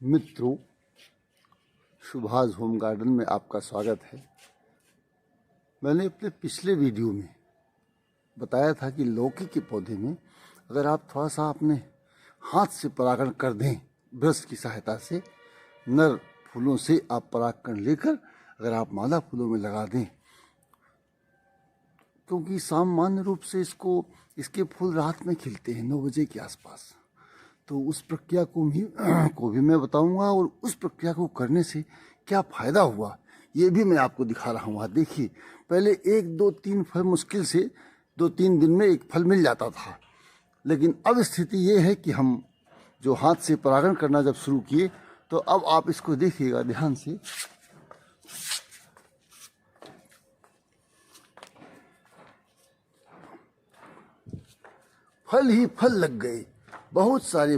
मित्रों, Subhash home garden में आपका स्वागत है। मैंने अपने पिछले वीडियो में बताया था कि लौकी के पौधे में अगर आप थोड़ा सा अपने हाथ से परागण कर दें, ब्रश की सहायता से नर फूलों से आप परागण लेकर अगर आप मादा फूलों में लगा दें, क्योंकि सामान्य रूप से इसके फूल रात में खिलते हैं 9 बजे के आसपास। तो उस प्रक्रिया को भी मैं बताऊंगा और उस प्रक्रिया को करने से क्या फ़ायदा हुआ ये भी मैं आपको दिखा रहा हूँ। देखिए, पहले 1, 2, 3 फल मुश्किल से 2-3 दिन में एक फल मिल जाता था, लेकिन अब स्थिति ये है कि हम जो हाथ से परागण करना जब शुरू किए तो अब आप इसको देखिएगा ध्यान से। फल ही फल लग गए, बहुत सारे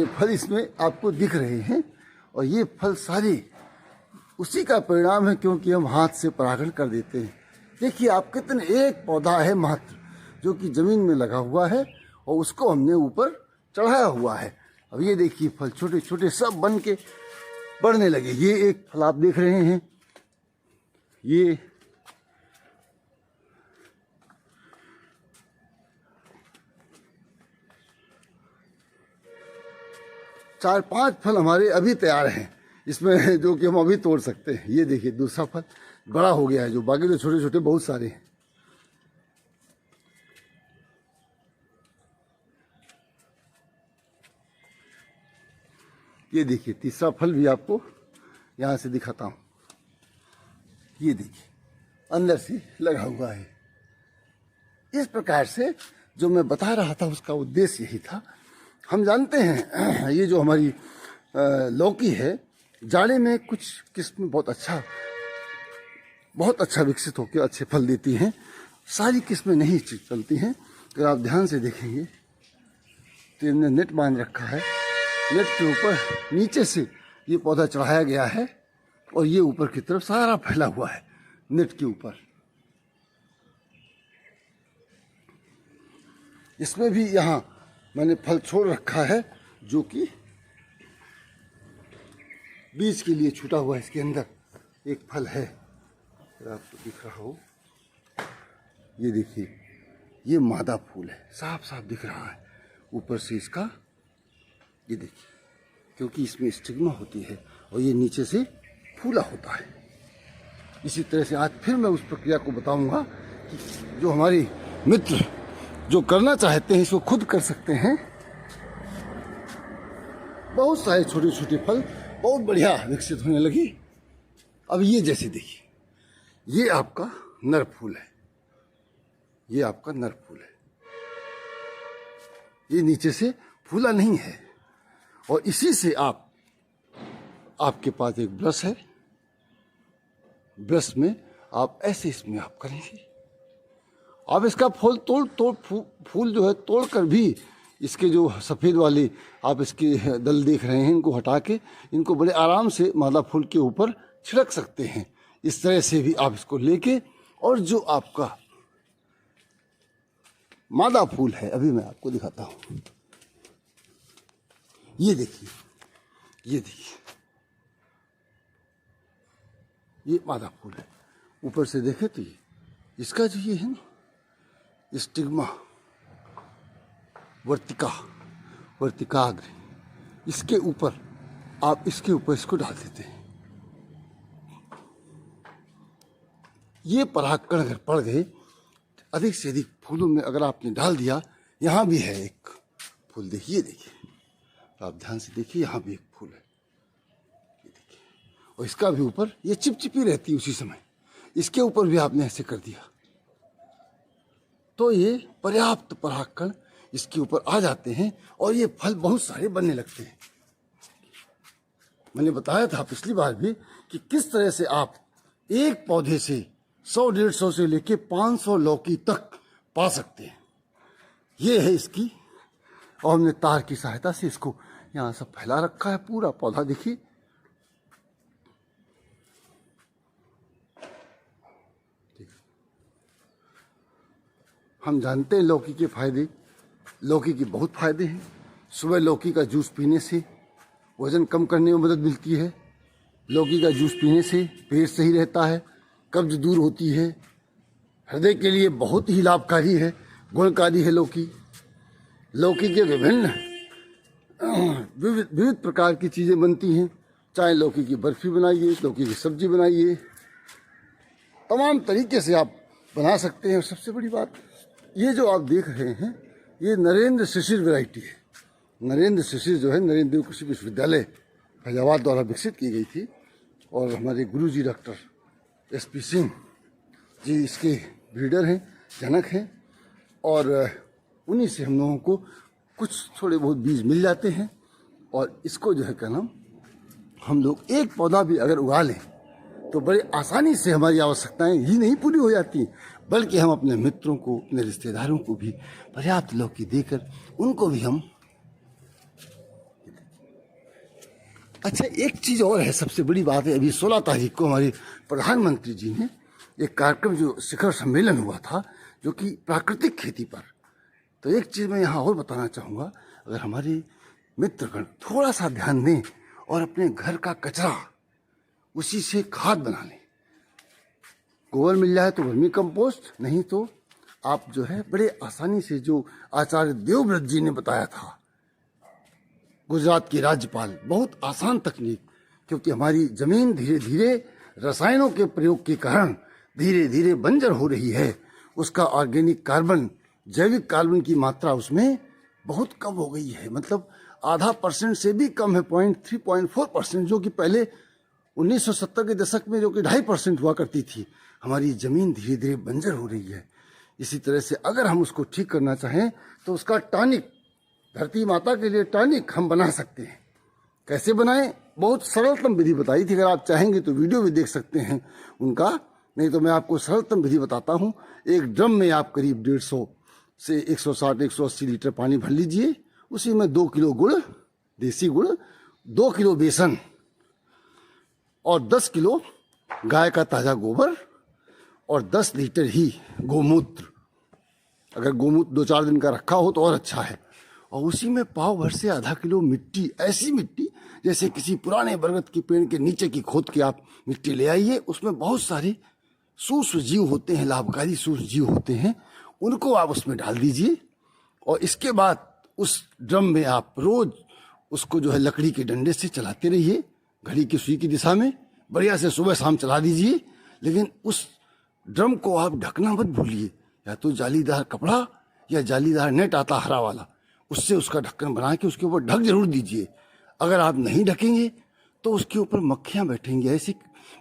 फल इसमें आपको दिख रहे हैं और ये फल सारे उसी का परिणाम है, क्योंकि हम हाथ से परागण कर देते हैं। देखिए आप कितने, एक पौधा है मात्र जो कि जमीन में लगा हुआ है और उसको हमने ऊपर चढ़ाया हुआ है। अब ये देखिए फल छोटे छोटे सब बन के बढ़ने लगे। ये एक फल आप देख रहे हैं, ये चार 5 फल हमारे अभी तैयार हैं इसमें, जो कि हम अभी तोड़ सकते हैं। ये देखिए दूसरा फल बड़ा हो गया है, जो बाकी तो छोटे छोटे बहुत सारे हैं। ये देखिए तीसरा फल भी आपको यहाँ से दिखाता हूँ। ये देखिए अंदर से लगा हुआ है। इस प्रकार से जो मैं बता रहा था उसका उद्देश्य यही था। हम जानते हैं ये जो हमारी लौकी है, जाड़े में कुछ किस्म बहुत अच्छा विकसित होकर अच्छे फल देती हैं, सारी किस्में नहीं चलती हैं। अगर आप ध्यान से देखेंगे तो इन्होंने नेट बांध रखा है, नेट के ऊपर नीचे से ये पौधा चढ़ाया गया है और ये ऊपर की तरफ सारा फैला हुआ है नेट के ऊपर। इसमें भी यहाँ मैंने फल छोड़ रखा है जो कि बीज के लिए छूटा हुआ है। इसके अंदर एक फल है, अगर आपको दिख रहा हो, ये देखिए ये मादा फूल है, साफ साफ दिख रहा है ऊपर से इसका। ये देखिए, क्योंकि इसमें स्टिग्मा होती है और ये नीचे से फूला होता है। इसी तरह से आज फिर मैं उस प्रक्रिया को बताऊंगा कि जो हमारे मित्र जो करना चाहते हैं इसको खुद कर सकते हैं। बहुत सारे छोटे छोटे फल बहुत बढ़िया विकसित होने लगी। अब ये जैसे देखिए, ये आपका नर फूल है, ये आपका नर फूल है, ये नीचे से फूला नहीं है। और इसी से आपके पास एक ब्रश है, ब्रश में आप ऐसे इसमें आप करेंगे। आप इसका फूल फूल जो है तोड़ कर भी इसके जो सफ़ेद वाले आप इसके दल देख रहे हैं, इनको हटा के इनको बड़े आराम से मादा फूल के ऊपर छिड़क सकते हैं। इस तरह से भी आप इसको लेके, और जो आपका मादा फूल है अभी मैं आपको दिखाता हूँ। ये देखिए, ये देखिए, ये मादा फूल है। ऊपर से देखे तो ये इसका जो ये है ना स्टिग्मा वर्तिकाग्र, इसके ऊपर आप इसको डाल देते हैं। ये परागकण अगर पड़ गए अधिक से अधिक फूलों में, अगर आपने डाल दिया, यहाँ भी है एक फूल, देखिए तो आप ध्यान से देखिए, यहाँ भी एक फूल है, ये देखिए। और इसका भी ऊपर ये चिपचिपी रहती है उसी समय, इसके ऊपर भी आपने ऐसे कर दिया तो ये पर्याप्त परागकण इसके ऊपर आ जाते हैं और ये फल बहुत सारे बनने लगते हैं। मैंने बताया था पिछली बार भी कि किस तरह से आप एक पौधे से 100-150 से लेके 500 लौकी तक पा सकते हैं। ये है इसकी, और हमने तार की सहायता से इसको यहाँ सब फैला रखा है, पूरा पौधा देखिए। हम जानते हैं लौकी के फायदे, लौकी के बहुत फायदे हैं। सुबह लौकी का जूस पीने से वजन कम करने में मदद मिलती है। लौकी का जूस पीने से पेट सही रहता है, कब्ज दूर होती है, हृदय के लिए बहुत ही लाभकारी है, गुणकारी है लौकी। लौकी के विभिन्न विविध प्रकार की चीज़ें बनती हैं, चाहे लौकी की बर्फी बनाइए, लौकी की सब्जी बनाइए, तमाम तरीके से आप बना सकते हैं। और सबसे बड़ी बात, ये जो आप देख रहे हैं ये नरेंद्र शिशिर वैरायटी है। नरेंद्र शिशिर जो है नरेंद्र देव कृषि विश्वविद्यालय फैजाबाद द्वारा विकसित की गई थी और हमारे गुरुजी डॉक्टर SP सिंह जी इसके ब्रीडर हैं, जनक हैं, और उन्हीं से हम लोगों को कुछ थोड़े बहुत बीज मिल जाते हैं। और इसको जो है क्या नाम, हम लोग एक पौधा भी अगर उगा लें तो बड़े आसानी से हमारी आवश्यकताएं ही नहीं पूरी हो जाती, बल्कि हम अपने मित्रों को, अपने रिश्तेदारों को भी पर्याप्त लौकी देकर उनको भी हम। अच्छा, एक चीज़ और है, सबसे बड़ी बात है, अभी 16 तारीख को हमारे प्रधानमंत्री जी ने एक कार्यक्रम, जो शिखर सम्मेलन हुआ था जो कि प्राकृतिक खेती पर, तो एक चीज़ मैं यहाँ और बताना चाहूँगा, अगर हमारे मित्रगण थोड़ा सा ध्यान दें और अपने घर का कचरा उसी से खाद बना लें, गोबर मिल जाए तो वर्मी कंपोस्ट, नहीं तो आप जो है बड़े आसानी से, जो आचार्य देवव्रत जी ने बताया था, गुजरात के राज्यपाल, बहुत आसान तकनीक, क्योंकि हमारी जमीन धीरे धीरे रसायनों के प्रयोग के कारण धीरे धीरे बंजर हो रही है। उसका ऑर्गेनिक कार्बन, जैविक कार्बन की मात्रा उसमें बहुत कम हो गई है, मतलब आधा % से भी कम है, 0.3-0.4%, जो कि पहले 1970 के दशक में जो कि 2.5% हुआ करती थी। हमारी ज़मीन धीरे धीरे बंजर हो रही है। इसी तरह से अगर हम उसको ठीक करना चाहें तो उसका टॉनिक, धरती माता के लिए टॉनिक हम बना सकते हैं। कैसे बनाएं? बहुत सरलतम विधि बताई थी, अगर आप चाहेंगे तो वीडियो भी देख सकते हैं उनका, नहीं तो मैं आपको सरलतम विधि बताता हूँ। एक ड्रम में आप करीब 150 से 160-180 लीटर पानी भर लीजिए, उसी में 2 किलो गुड़, देसी गुड़, 2 किलो बेसन और 10 किलो गाय का ताज़ा गोबर और 10 लीटर ही गोमूत्र। अगर गोमूत्र 2-4 दिन का रखा हो तो और अच्छा है। और उसी में पाव भर से आधा किलो मिट्टी, ऐसी मिट्टी जैसे किसी पुराने बरगद के पेड़ के नीचे की खोद के आप मिट्टी ले आइए, उसमें बहुत सारे सूक्ष्म जीव होते हैं, लाभकारी सूक्ष्म जीव होते हैं, उनको आप उसमें डाल दीजिए। और इसके बाद उस ड्रम में आप रोज उसको जो है लकड़ी के डंडे से चलाते रहिए, घड़ी की सुई की दिशा में, बढ़िया से सुबह शाम चला दीजिए। लेकिन उस ड्रम को आप ढकना मत भूलिए, या तो जालीदार कपड़ा या जालीदार नेट आता हरा वाला, उससे उसका ढक्कन बना के उसके ऊपर ढक जरूर दीजिए। अगर आप नहीं ढकेंगे तो उसके ऊपर मक्खियाँ बैठेंगी, ऐसे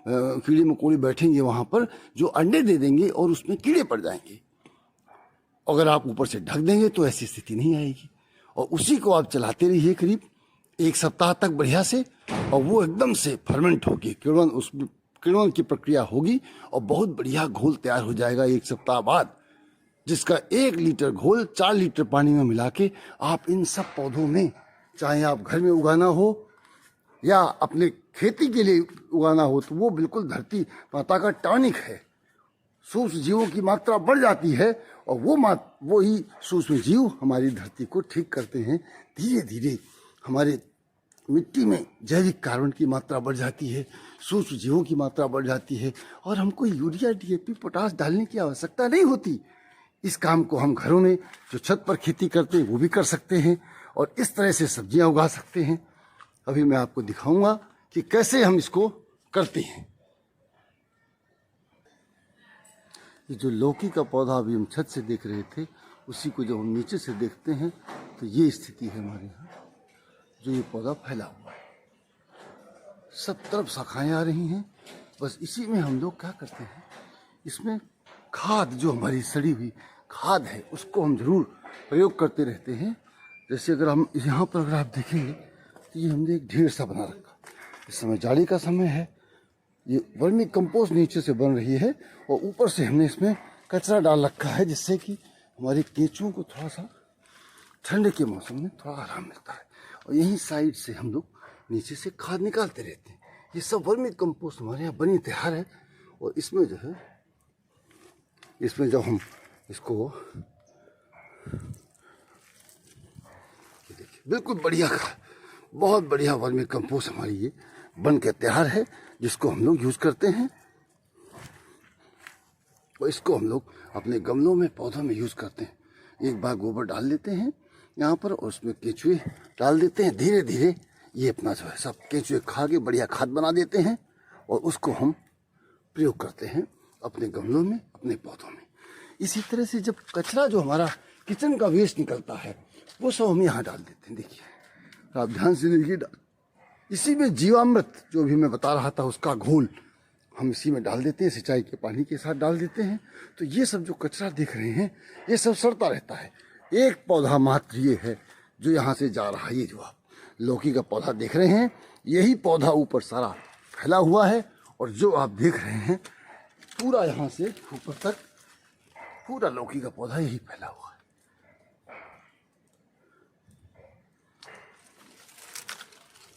कीड़े मकोड़े बैठेंगे वहाँ पर, जो अंडे दे देंगे और उसमें कीड़े पड़ जाएंगे। अगर आप ऊपर से ढक देंगे तो ऐसी स्थिति नहीं आएगी। और उसी को आप चलाते रहिए करीब 1 सप्ताह तक बढ़िया से, और वो एकदम से फर्मेंट होगी, किण्वन, उसमें किण्वन की प्रक्रिया होगी और बहुत बढ़िया घोल तैयार हो जाएगा 1 सप्ताह बाद, जिसका 1 लीटर घोल 4 लीटर पानी में मिला के आप इन सब पौधों में, चाहे आप घर में उगाना हो या अपने खेती के लिए उगाना हो, तो वो बिल्कुल धरती माता का टॉनिक है। सूक्ष्म जीवों की मात्रा बढ़ जाती है और वो ही सूक्ष्म जीव हमारी धरती को ठीक करते हैं। धीरे धीरे हमारे मिट्टी में जैविक कार्बन की मात्रा बढ़ जाती है, सूक्ष्म जीवों की मात्रा बढ़ जाती है, और हमको यूरिया, DAP, पोटाश डालने की आवश्यकता नहीं होती। इस काम को हम घरों में जो छत पर खेती करते हैं वो भी कर सकते हैं, और इस तरह से सब्जियां उगा सकते हैं। अभी मैं आपको दिखाऊंगा कि कैसे हम इसको करते हैं। ये जो लौकी का पौधा अभी हम छत से देख रहे थे, उसी को जब हम नीचे से देखते हैं तो ये स्थिति है हमारे यहाँ, जो ये पौधा फैला हुआ है, सब तरफ शाखाएं आ रही हैं। बस इसी में हम लोग क्या करते हैं, इसमें खाद, जो हमारी सड़ी हुई खाद है, उसको हम जरूर प्रयोग करते रहते हैं। जैसे अगर हम यहाँ पर अगर आप देखेंगे तो ये हमने एक ढेर सा बना रखा। इस समय जाड़ी का समय है, ये वर्मी कंपोस्ट नीचे से बन रही है और ऊपर से हमने इसमें कचरा डाल रखा है, जिससे कि हमारे केंचुओं को थोड़ा सा ठंड के मौसम में थोड़ा आराम मिलता है। और यहीं साइड से हम लोग नीचे से खाद निकालते रहते हैं। ये सब वर्मी कंपोस्ट हमारे यहाँ बनी तैयार है। और इसमें जो है, इसमें जब हम इसको, देखिए बिल्कुल बढ़िया बहुत बढ़िया वर्मी कंपोस्ट हमारी ये बन के तैयार है, जिसको हम लोग यूज करते हैं और इसको हम लोग अपने गमलों में पौधों में यूज करते हैं। एक बार गोबर डाल लेते हैं यहाँ पर और उसमें केंचुए डाल देते हैं। धीरे धीरे ये अपना जो है सब केंचुए खा के बढ़िया खाद बना देते हैं और उसको हम प्रयोग करते हैं अपने गमलों में, अपने पौधों में। इसी तरह से जब कचरा जो हमारा किचन का वेस्ट निकलता है वो सब हम यहाँ डाल देते हैं। देखिए आप ध्यान से देखिए, इसी में जीवामृत जो भी मैं बता रहा था उसका घोल हम इसी में डाल देते हैं, सिंचाई के पानी के साथ डाल देते हैं। तो ये सब जो कचरा देख रहे हैं ये सब सड़ता रहता है। एक पौधा मात्र ये है जो यहाँ से जा रहा है। ये जो आप लौकी का पौधा देख रहे हैं यही पौधा ऊपर सारा फैला हुआ है और जो आप देख रहे हैं पूरा यहाँ से ऊपर तक पूरा लौकी का पौधा यही फैला हुआ है।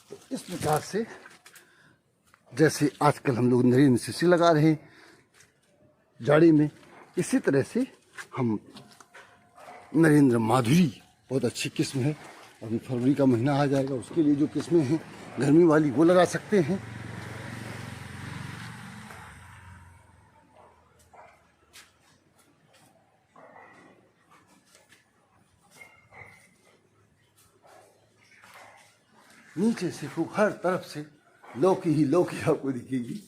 तो इस प्रकार से जैसे आजकल हम लोग नरेंद्र शीशी लगा रहे हैं जाड़ी में, इसी तरह से हम नरेंद्र माधुरी बहुत अच्छी किस्म है, अभी फरवरी का महीना आ जाएगा उसके लिए जो किस्में हैं गर्मी वाली वो लगा सकते हैं। नीचे से खूब हर तरफ से लौकी ही लौकी आपको दिखेगी।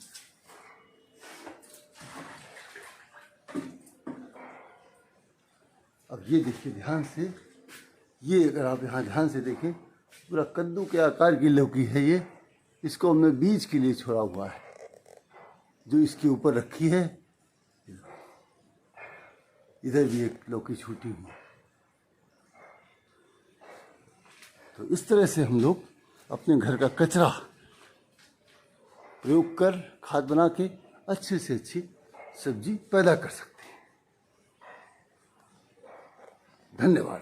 अब ये देखिए ध्यान से, ये अगर आप यहाँ ध्यान से देखें पूरा कद्दू के आकार की लौकी है ये। इसको हमने बीज के लिए छोड़ा हुआ है, जो इसके ऊपर रखी है। इधर भी एक लौकी छूटी हुई है। तो इस तरह से हम लोग अपने घर का कचरा प्रयोग कर खाद बना के अच्छे से अच्छी सब्जी पैदा कर सकते हैं। धन्यवाद।